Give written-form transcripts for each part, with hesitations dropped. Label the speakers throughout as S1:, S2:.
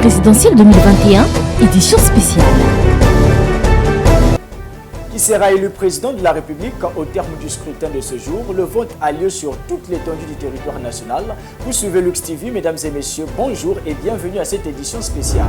S1: présidentielle 2021, édition spéciale.
S2: Qui sera élu président de la République au terme du scrutin de ce jour? Le vote a lieu sur toute l'étendue du territoire national. Vous suivez Lux TV, mesdames et messieurs, bonjour et bienvenue à cette édition spéciale.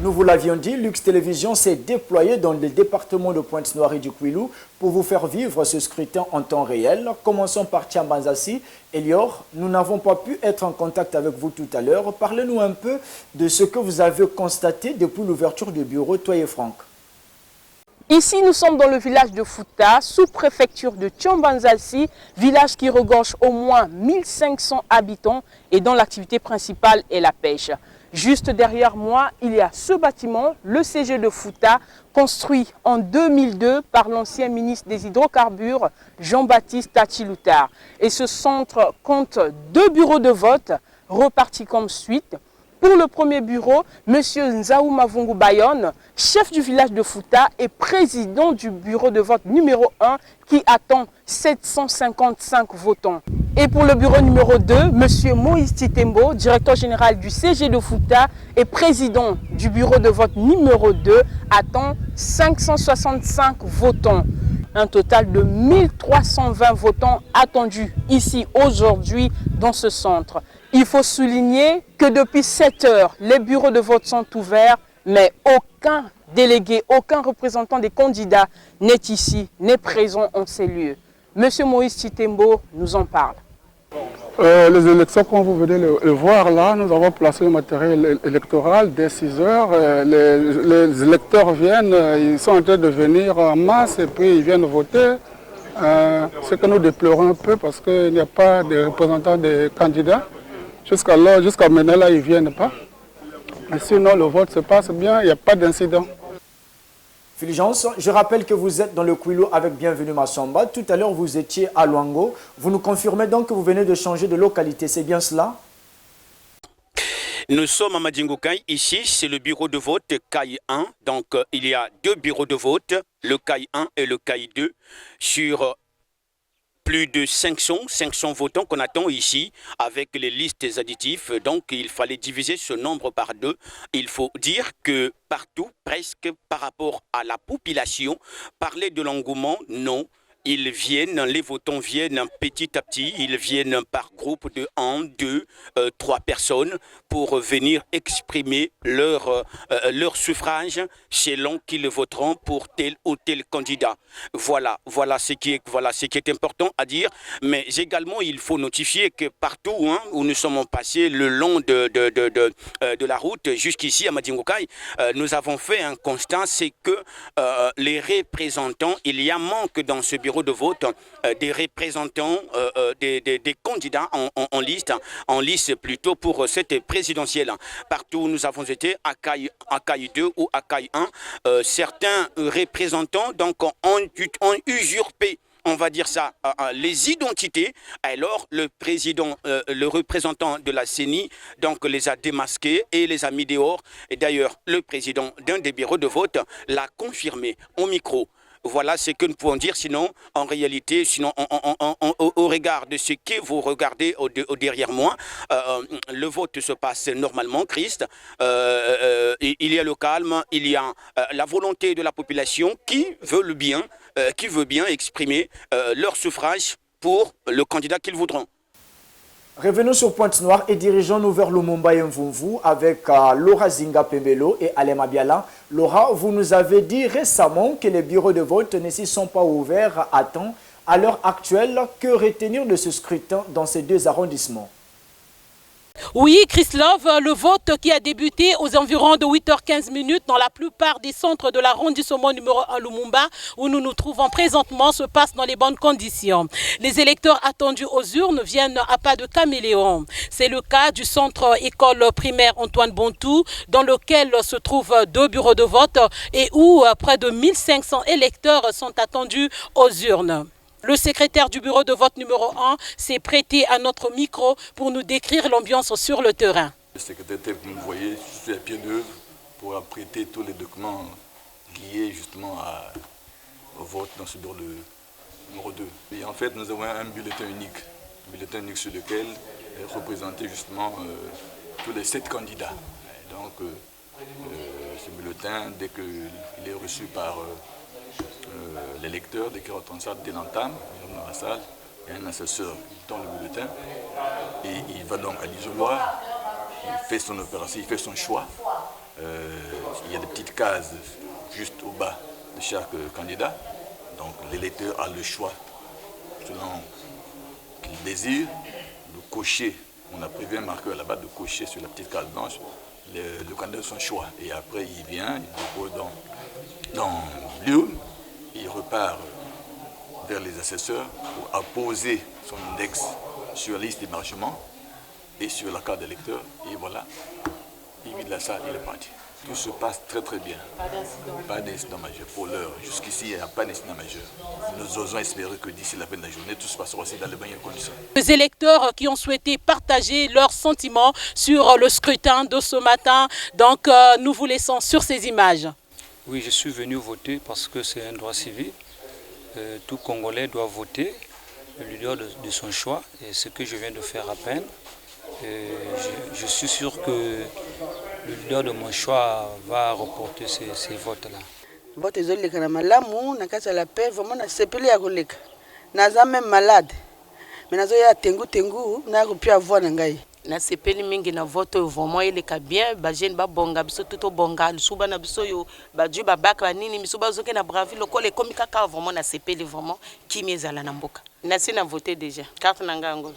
S2: Nous vous l'avions dit, Lux Télévision s'est déployé dans le département de Pointe-Noire et du Kwilu pour vous faire vivre ce scrutin en temps réel. Commençons par Tiambanzassi. Elior, nous n'avons pas pu être en contact avec vous tout à l'heure. Parlez-nous un peu de ce que vous avez constaté depuis l'ouverture du bureau, toi et Franck.
S3: Ici, nous sommes dans le village de Fouta, sous-préfecture de Tiambanzassi, village qui regorge au moins 1500 habitants et dont l'activité principale est la pêche. Juste derrière moi, il y a ce bâtiment, le CG de Fouta, construit en 2002 par l'ancien ministre des Hydrocarbures, Jean-Baptiste Tachiloutar. Et ce centre compte 2 bureaux de vote repartis comme suite. Pour le premier bureau, M. Nzaou Mavungu Bayon, chef du village de Fouta et président du bureau de vote numéro 1 qui attend 755 votants. Et pour le bureau numéro 2, M. Moïse Titembo, directeur général du CG de Fouta et président du bureau de vote numéro 2, attend 565 votants. Un total de 1320 votants attendus ici aujourd'hui dans ce centre. Il faut souligner que depuis 7 heures, les bureaux de vote sont ouverts, mais aucun délégué, aucun représentant des candidats n'est ici, n'est présent en ces lieux. Monsieur Moïse Titembo nous en parle.
S4: Les élections, comme vous venez le voir là, nous avons placé le matériel électoral dès 6 heures. Les électeurs viennent, ils sont en train de venir en masse et puis ils viennent voter. Ce que nous déplorons un peu parce qu'il n'y a pas de représentants des candidats. Jusqu'à maintenant, là, ils ne viennent pas. Mais sinon, le vote se passe bien, il n'y a pas d'incident.
S2: Fulgence, je rappelle que vous êtes dans le Kwilu avec Bienvenue Massamba. Tout à l'heure, vous étiez à Luango. Vous nous confirmez donc que vous venez de changer de localité, c'est bien cela?
S5: Nous sommes à Madingokai. Ici, c'est le bureau de vote CAI 1. Donc, il y a 2 bureaux de vote, le CAI 1 et le CAI 2, sur plus de 500 votants qu'on attend ici avec les listes additifs. Donc, il fallait diviser ce nombre par 2. Il faut dire que partout, presque par rapport à la population, parler de l'engouement, non. Ils viennent, les votants viennent petit à petit, ils viennent par groupe de 1, 2, 3 personnes pour venir exprimer leur suffrage selon qu'ils voteront pour tel ou tel candidat. Voilà ce qui est important à dire. Mais également, il faut notifier que partout où nous sommes passés le long de la route jusqu'ici à Madingokai, nous avons fait un constat, c'est que les représentants, il y a manque dans ce bureau de vote des représentants des candidats en liste plutôt pour cette présidentielle. Partout où nous avons été à CAI 2 ou à CAI 1, certains représentants donc ont usurpé, on va dire ça, les identités. Alors le représentant de la CENI donc les a démasqués et les a mis dehors. Et d'ailleurs, le président d'un des bureaux de vote l'a confirmé au micro. Voilà ce que nous pouvons dire, sinon, en réalité, au regard de ce que vous regardez derrière moi, le vote se passe normalement, Christ. Il y a le calme, il y a la volonté de la population qui veut bien exprimer leur suffrage pour le candidat qu'ils voudront.
S2: Revenons sur Pointe-Noire et dirigeons-nous vers Lumumba et Mvumvu avec Laura Zinga Pembelo et Alema Biala. Laura, vous nous avez dit récemment que les bureaux de vote ne s'y sont pas ouverts à temps. À l'heure actuelle, que retenir de ce scrutin dans ces 2 arrondissements?
S6: Oui, Christophe, le vote qui a débuté aux environs de 8h15 dans la plupart des centres de l'arrondissement numéro 1 Lumumba, où nous nous trouvons présentement, se passe dans les bonnes conditions. Les électeurs attendus aux urnes viennent à pas de caméléon. C'est le cas du centre école primaire Antoine Bontou, dans lequel se trouvent 2 bureaux de vote et où près de 1500 électeurs sont attendus aux urnes. Le secrétaire du bureau de vote numéro 1 s'est prêté à notre micro pour nous décrire l'ambiance sur le terrain.
S7: Le secrétaire, tel que vous me voyez, je suis à pied d'œuvre pour apprêter tous les documents liés justement au vote dans ce bureau numéro 2. Et en fait, nous avons un bulletin unique sur lequel est représenté justement tous les 7 candidats. Et donc, ce bulletin, dès qu'il est reçu par l'électeur, dès qu'il rentre en salle, dès l'entame, il rentre dans la salle, il y a un assesseur qui tend le bulletin et il va donc à l'isoloir, il fait son opération, il fait son choix. Il y a des petites cases juste au bas de chaque candidat. Donc l'électeur a le choix selon qu'il désire de cocher. On a prévu un marqueur là-bas de cocher sur la petite case blanche le candidat de son choix. Et après il vient, il dépose dans l'urne, il repart vers les assesseurs pour apposer son index sur la liste d'émargement et sur la carte d'électeur. Et voilà, il vide la salle, il est parti. Tout se passe très très bien. Pas d'incident majeur. Pour l'heure, jusqu'ici, il n'y a pas d'incident majeur. Nous osons espérer que d'ici la fin de la journée, tout se passera aussi dans les meilleures conditions.
S6: Les électeurs qui ont souhaité partager leurs sentiments sur le scrutin de ce matin. Donc, nous vous laissons sur ces images.
S8: Oui, je suis venu voter parce que c'est un droit civil. Tout Congolais doit voter le leader de son choix. Et ce que je viens de faire à peine. Je suis sûr que le leader de mon choix va reporter ces votes-là.
S9: Vote ezoleka na malamu na kati ya la paix vraiment na sepeli ya koleka. Naza même malade. Mais nazo ya tengu na ko pia voix na ngai.
S10: Na sepeli mingi na vote vraiment eleka bien ba jeune ba bonga biso tout bonga suba na biso yo ba dieu ba baka nini biso ba zoke na bravi lokole komi kaka vraiment na sepeli vraiment kimi ezala na mboka. Na sina voter déjà carte na ngango.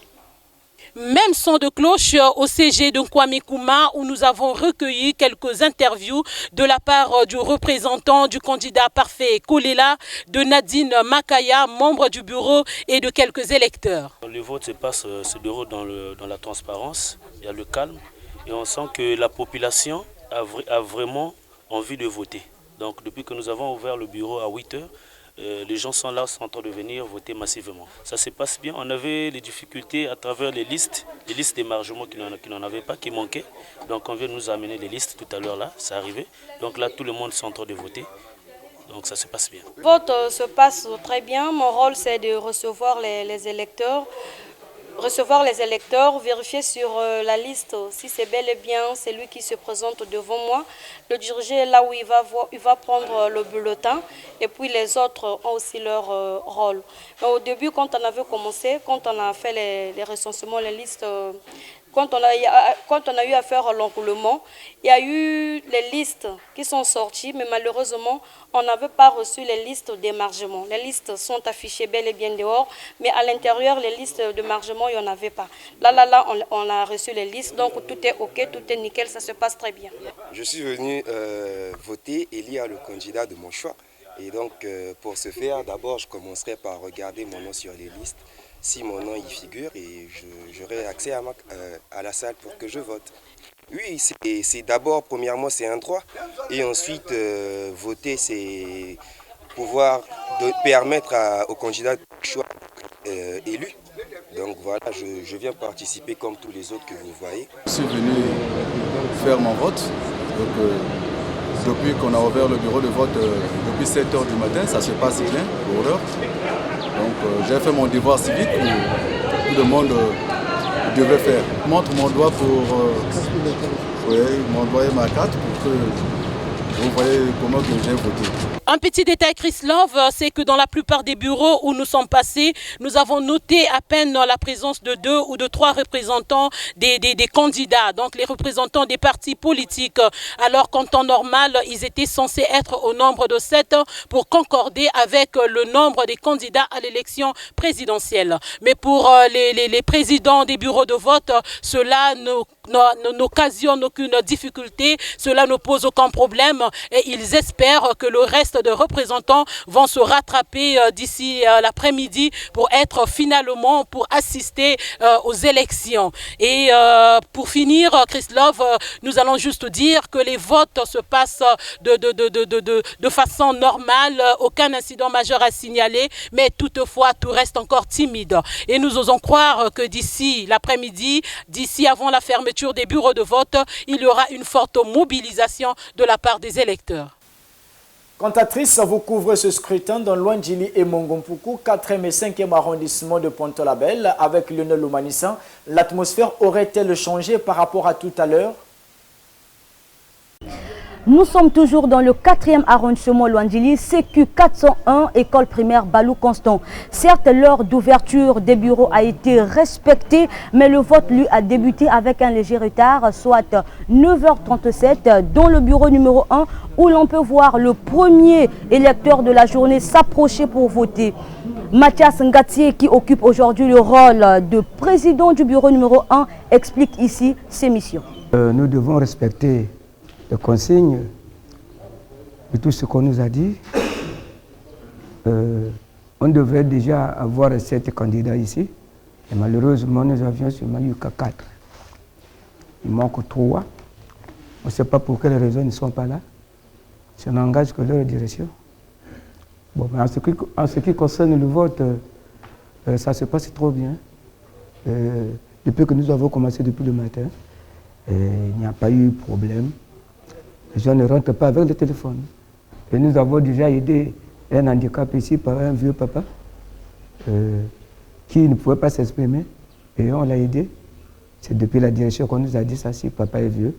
S6: Même son de cloche au CG de Kwame Kouma où nous avons recueilli quelques interviews de la part du représentant du candidat parfait Kolela, de Nadine Makaya, membre du bureau et de quelques électeurs.
S11: Le vote se déroule dans la transparence, il y a le calme et on sent que la population a vraiment envie de voter. Donc depuis que nous avons ouvert le bureau à 8 h, les gens sont là, sont en train de venir voter massivement. Ça se passe bien. On avait les difficultés à travers les listes d'émargement qui n'en avaient pas, qui manquaient. Donc on vient nous amener les listes tout à l'heure là, c'est arrivé. Donc là, tout le monde est en train de voter. Donc ça se passe bien.
S12: Le vote se passe très bien. Mon rôle, c'est de recevoir les électeurs. Vérifier sur la liste si c'est bel et bien celui qui se présente devant moi, le diriger là où il va prendre le bulletin et puis les autres ont aussi leur rôle. Mais au début, quand on avait commencé, quand on a fait les recensements, les listes, quand on a eu à faire l'enroulement, il y a eu les listes qui sont sorties, mais malheureusement, on n'avait pas reçu les listes d'émargement. Les listes sont affichées bel et bien dehors, mais à l'intérieur, les listes d'émargement, il n'y en avait pas. Là, on a reçu les listes, donc tout est OK, tout est nickel, ça se passe très bien.
S13: Je suis venu voter et lire le candidat de mon choix. Et donc, pour ce faire, d'abord, je commencerai par regarder mon nom sur les listes. Si mon nom y figure, et j'aurai accès à la salle pour que je vote. Oui, c'est d'abord, premièrement, c'est un droit. Et ensuite, voter, c'est pouvoir permettre au candidat de choix élu. Donc voilà, je viens participer comme tous les autres que vous voyez.
S14: Je suis venu faire mon vote. Donc, depuis qu'on a ouvert le bureau de vote, depuis 7 h du matin, ça se passe bien pour l'heure. Donc j'ai fait mon devoir civique que tout le monde devait faire. Je montre mon doigt mon doigt et ma carte pour que vous voyez comment j'ai voté.
S6: Un petit détail, Chris Love, c'est que dans la plupart des bureaux où nous sommes passés, nous avons noté à peine la présence de 2 ou de 3 représentants des candidats, donc les représentants des partis politiques, alors qu'en temps normal, ils étaient censés être au nombre de 7 pour concorder avec le nombre des candidats à l'élection présidentielle. Mais pour les présidents des bureaux de vote, cela n'occasionne aucune difficulté, cela ne pose aucun problème et ils espèrent que le reste de représentants vont se rattraper d'ici l'après-midi pour être finalement pour assister aux élections. Et pour finir, Chris Love, nous allons juste dire que les votes se passent de façon normale, aucun incident majeur à signaler, mais toutefois tout reste encore timide. Et nous osons croire que d'ici l'après-midi, d'ici avant la fermeture des bureaux de vote, il y aura une forte mobilisation de la part des électeurs.
S2: Cantatrice, vous couvrez ce scrutin dans Luandjili et Mongompuku, 4e et 5e arrondissement de Ponto-Label avec Lionel Oumanissa. L'atmosphère aurait-elle changé par rapport à tout à l'heure?
S1: Nous sommes toujours dans le 4e arrondissement Luandjili, CQ 401, école primaire Balou Constant. Certes, l'heure d'ouverture des bureaux a été respectée, mais le vote, lui, a débuté avec un léger retard, soit 9h37, dans le bureau numéro 1, où l'on peut voir le premier électeur de la journée s'approcher pour voter. Mathias Ngatié, qui occupe aujourd'hui le rôle de président du bureau numéro 1, explique ici ses missions.
S15: Nous devons respecter les consignes de tout ce qu'on nous a dit. On devrait déjà avoir 7 candidats ici. Et malheureusement, nous avions seulement eu que 4. Il manque 3. On ne sait pas pour quelles raisons ils ne sont pas là. Ça n'engage que leur direction. Bon, mais en ce qui concerne le vote, ça se passe trop bien. Depuis que nous avons commencé depuis le matin, il n'y a pas eu de problème. Les gens ne rentrent pas avec le téléphone. Et nous avons déjà aidé un handicap ici par un vieux papa qui ne pouvait pas s'exprimer. Et on l'a aidé. C'est depuis la direction qu'on nous a dit ça, si papa est vieux,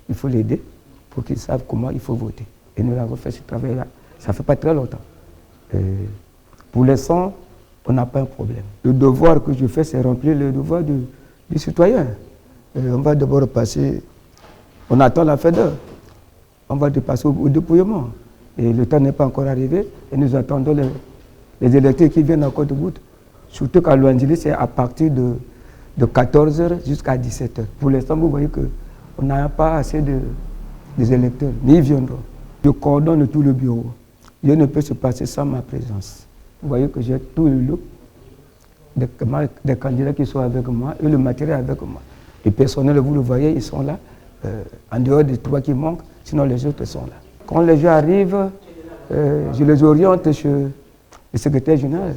S15: il faut l'aider pour qu'il sache comment il faut voter. Et nous avons fait ce travail-là. Ça ne fait pas très longtemps. Pour l'instant, on n'a pas un problème. Le devoir que je fais, c'est remplir le devoir du citoyen. On va d'abord passer, on attend la fin d'heure. On va passer au dépouillement. Et le temps n'est pas encore arrivé. Et nous attendons les électeurs qui viennent encore de goutte. Surtout qu'à Luandjili, c'est à partir de 14h jusqu'à 17h. Pour l'instant, vous voyez qu'on n'a pas assez des électeurs. Mais ils viendront. Je coordonne tout le bureau. Rien ne peut se passer sans ma présence. Vous voyez que j'ai tout le lot des candidats qui sont avec moi et le matériel avec moi. Les personnels, vous le voyez, ils sont là. En dehors des 3 qui manquent, sinon les autres sont là. Quand les gens arrivent, je les oriente chez le secrétaire général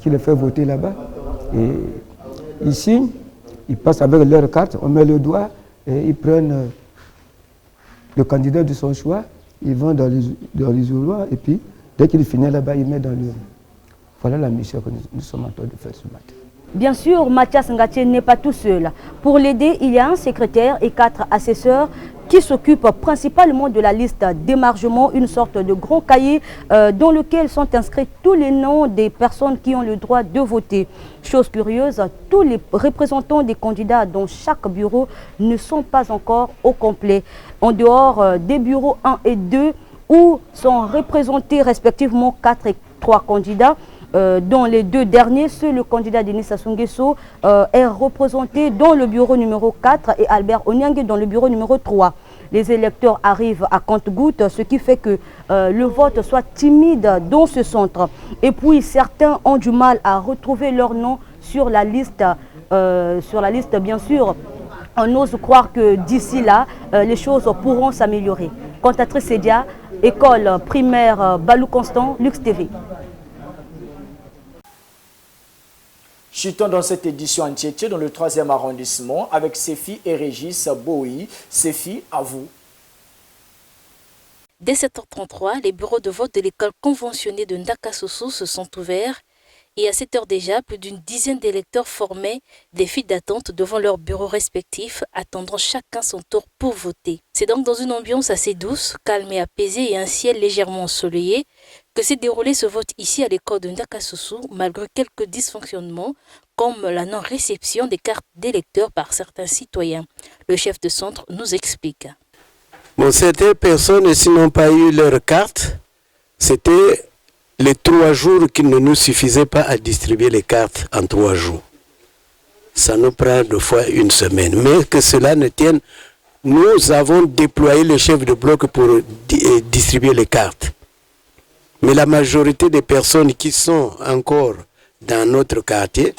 S15: qui les fait voter là-bas. Et ici, ils passent avec leur carte, on met le doigt et ils prennent le candidat de son choix, ils vont dans l'isoloir et puis dès qu'il finit là-bas, ils mettent dans le... Voilà la mission que nous sommes en train de faire ce matin.
S1: Bien sûr, Mathias Ngatié n'est pas tout seul. Pour l'aider, il y a un secrétaire et 4 assesseurs qui s'occupent principalement de la liste d'émargement, une sorte de grand cahier dans lequel sont inscrits tous les noms des personnes qui ont le droit de voter. Chose curieuse, tous les représentants des candidats dans chaque bureau ne sont pas encore au complet. En dehors des bureaux 1 et 2 où sont représentés respectivement 4 et 3 candidats, dans les 2 derniers, seul le candidat Denis Sassou Nguesso est représenté dans le bureau numéro 4 et Albert Onyangue dans le bureau numéro 3. Les électeurs arrivent à compte-gouttes, ce qui fait que le vote soit timide dans ce centre. Et puis certains ont du mal à retrouver leur nom sur la liste bien sûr. On ose croire que d'ici là, les choses pourront s'améliorer. Cantatrice Sedia, école primaire Balou Constant, Lux TV.
S2: Chutons dans cette édition en Tchétché, dans le 3e arrondissement, avec Séfi et Régis Boui. Séfi, à vous.
S16: Dès 7h33, les bureaux de vote de l'école conventionnée de Ndakasoso se sont ouverts et à 7h déjà, plus d'une dizaine d'électeurs formaient des files d'attente devant leurs bureaux respectifs, attendant chacun son tour pour voter. C'est donc dans une ambiance assez douce, calme et apaisée et un ciel légèrement ensoleillé que s'est déroulé ce vote ici à l'école de Ndakasoso, malgré quelques dysfonctionnements comme la non-réception des cartes d'électeurs par certains citoyens. Le chef de centre nous explique.
S17: Bon, certaines personnes, s'ils n'ont pas eu leur carte, c'était les 3 jours qu'il ne nous suffisait pas à distribuer les cartes en 3 jours. Ça nous prend 2 fois 1 semaine. Mais que cela ne tienne, nous avons déployé le chef de bloc pour distribuer les cartes. Mais la majorité des personnes qui sont encore dans notre quartier,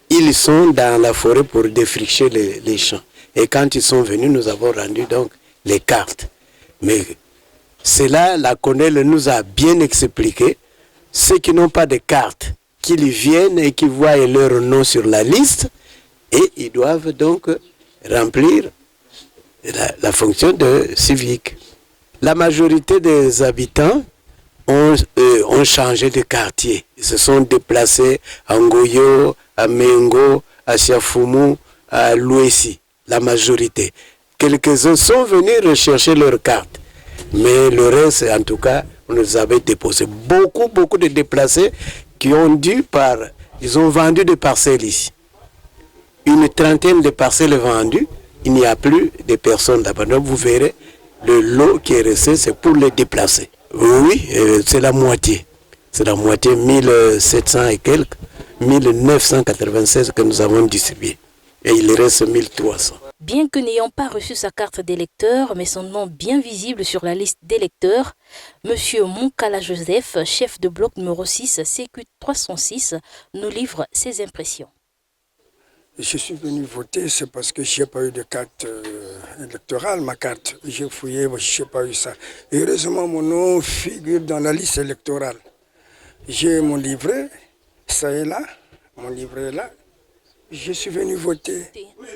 S17: ils sont dans la forêt pour défricher les champs. Et quand ils sont venus, nous avons rendu donc les cartes. Mais cela, la CONEL nous a bien expliqué. Ceux qui n'ont pas de carte, qu'ils viennent et qui voient leur nom sur la liste, et ils doivent donc remplir la fonction de civique. La majorité des habitants ont changé de quartier. Ils se sont déplacés à Ngoyo, à Mengo, à Siafumu, à Louessi. La majorité. Quelques-uns sont venus rechercher leur carte. Mais le reste, en tout cas, on nous avait déposé. Beaucoup de déplacés qui ont ils ont vendu des parcelles ici. Une trentaine de parcelles vendues. Il n'y a plus de personnes là-bas. Donc vous verrez, le lot qui est resté, c'est pour les déplacer. Oui, c'est la moitié. C'est la moitié, 1700 et quelques, 1996 que nous avons distribué. Et il reste 1300.
S16: Bien que n'ayant pas reçu sa carte d'électeur, mais son nom bien visible sur la liste d'électeurs, M. Moukala Joseph, chef de bloc numéro 6, CQ 306, nous livre ses impressions.
S18: Je suis venu voter, c'est parce que je n'ai pas eu de carte électorale, ma carte. J'ai fouillé, je n'ai pas eu ça. Et heureusement, mon nom figure dans la liste électorale. J'ai mon livret, ça est là, mon livret est là. Je suis venu voter.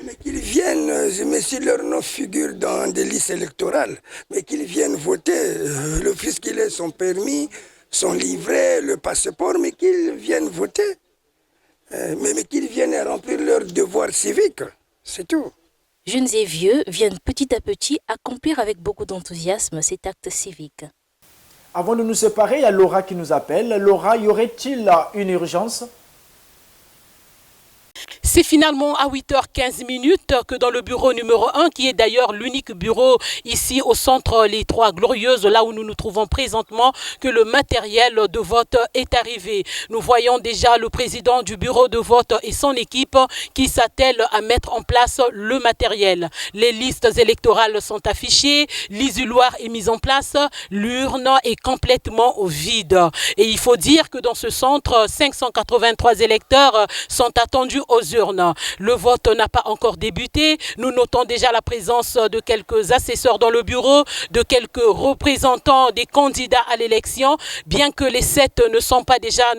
S18: Mais qu'ils viennent, mais si leur nom figure dans des listes électorales, mais qu'ils viennent voter, le fils qu'il ait son permis, son livret, le passeport, mais qu'ils viennent voter. Mais qu'ils viennent remplir leur devoir civique, c'est tout.
S16: Jeunes et vieux viennent petit à petit accomplir avec beaucoup d'enthousiasme cet acte civique.
S2: Avant de nous séparer, il y a Laura qui nous appelle. Laura, y aurait-il une urgence ?
S6: C'est finalement à 8h15 que dans le bureau numéro 1, qui est d'ailleurs l'unique bureau ici au centre Les Trois Glorieuses, là où nous nous trouvons présentement, que le matériel de vote est arrivé. Nous voyons déjà le président du bureau de vote et son équipe qui s'attellent à mettre en place le matériel. Les listes électorales sont affichées, l'isoloir est mis en place, l'urne est complètement vide. Et il faut dire que dans ce centre, 583 électeurs sont attendus aux urnes. Le vote n'a pas encore débuté. Nous notons déjà la présence de quelques assesseurs dans le bureau, de quelques représentants des candidats à l'élection, bien que les 7 ne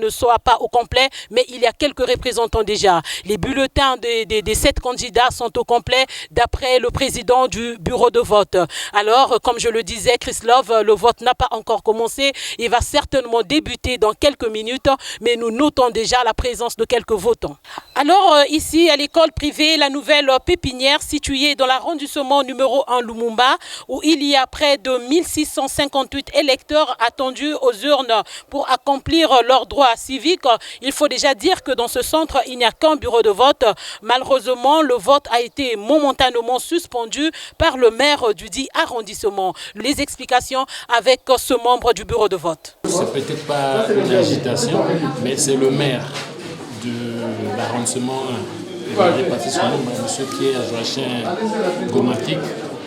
S6: soient pas au complet, mais il y a quelques représentants déjà. Les bulletins des 7 candidats sont au complet d'après le président du bureau de vote. Alors, comme je le disais, Chris Love, le vote n'a pas encore commencé. Il va certainement débuter dans quelques minutes, mais nous notons déjà la présence de quelques votants. Alors, ici, à l'école privée, la nouvelle pépinière située dans l'arrondissement numéro 1 Lumumba, où il y a près de 1658 électeurs attendus aux urnes pour accomplir leurs droits civiques. Il faut déjà dire que dans ce centre, il n'y a qu'un bureau de vote. Malheureusement, le vote a été momentanément suspendu par le maire du dit arrondissement. Les explications avec ce membre du bureau de vote.
S19: C'est peut-être pas une agitation, mais c'est le maire de l'arrondissement 1. Il a réparti son nom à M. Pierre Joachim Gomatic,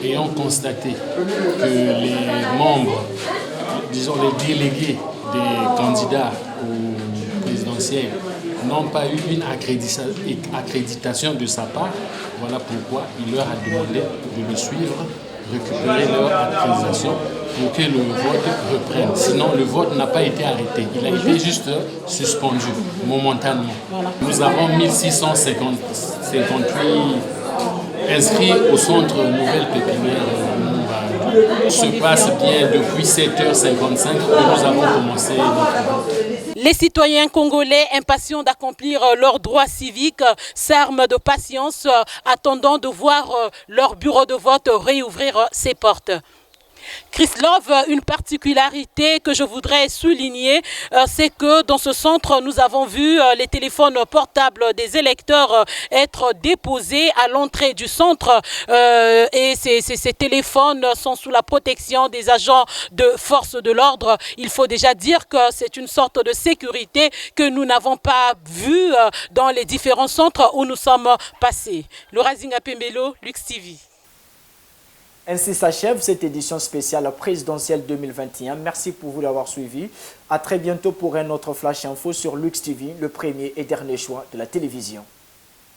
S19: ayant constaté que les membres, disons les délégués des candidats au présidentiel n'ont pas eu une accréditation de sa part. Voilà pourquoi il leur a demandé de le suivre, récupérer leur accréditation pour que le vote reprenne. Sinon, le vote n'a pas été arrêté. Il a été juste suspendu momentanément. Nous avons 1658 inscrits au centre Nouvelle Pépinière. Se passe bien depuis 7h55 que nous avons commencé notre vote.
S6: Les citoyens congolais impatients d'accomplir leurs droits civiques s'arment de patience, attendant de voir leur bureau de vote réouvrir ses portes. Chris Love, une particularité que je voudrais souligner, c'est que dans ce centre, nous avons vu les téléphones portables des électeurs être déposés à l'entrée du centre et ces téléphones sont sous la protection des agents de force de l'ordre. Il faut déjà dire que c'est une sorte de sécurité que nous n'avons pas vue dans les différents centres où nous sommes passés. Laura Zinga-Pembelo, Lux TV.
S2: Ainsi s'achève cette édition spéciale présidentielle 2021. Merci pour vous d'avoir suivi. À très bientôt pour un autre Flash Info sur Lux TV, le premier et dernier choix de la télévision.